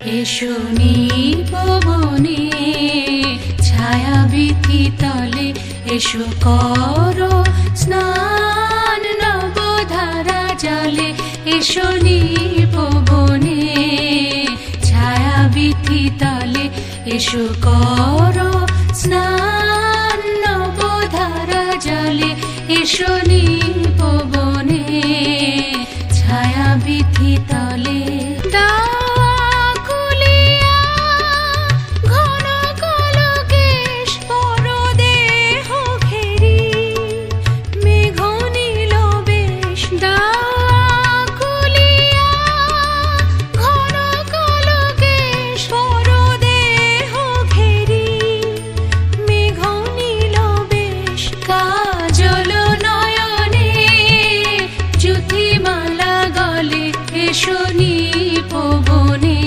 এসো নিপবনে ছায়া বিথি তলে, এসো করো স্নান নবধারা জলে। এসো নিপবনে ছায়া বিথি তলে, এসো করো স্নান নবধারা জলে। এসো নিপবনে ছায়া বিথি তলে। এসো নিপবনে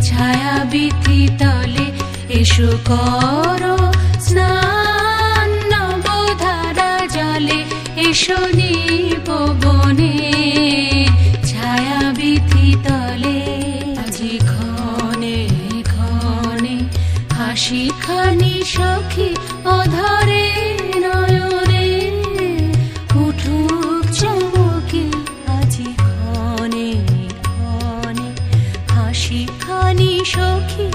ছায়া বিথি তলে, এসো করো স্নান নবধারা জলে। এসো নিপবনে ছায়া বিথি তলে। আজি ক্ষণে ক্ষণে হাসি খানি সখী অধরে নয়নে, উঠুক চমকে আজি ক্ষণে ক্ষণে হাসি খানি সখী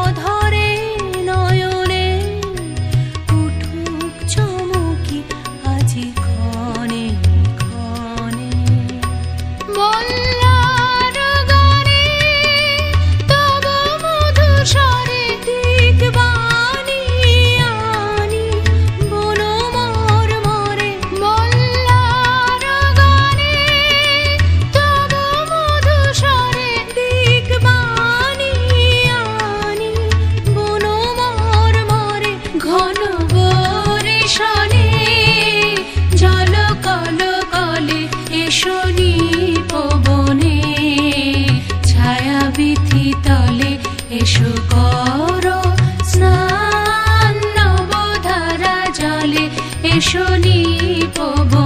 অধরে নয়নে, উঠুক চমকি আজি ক্ষণে ক্ষণে। মল্লার গানে তব মধু স্বরে দিগবাণী আনি বনমর মরে। মল্লার গানে তব মধু স্বরে দিগবাণী আনি বনমর মরে। ঘন বরিশনে জল কল কলে, এসো নিপবনে ছায়া বিথি তলে। এসো করো স্নান নবধারা জলে। এসো নিপবনে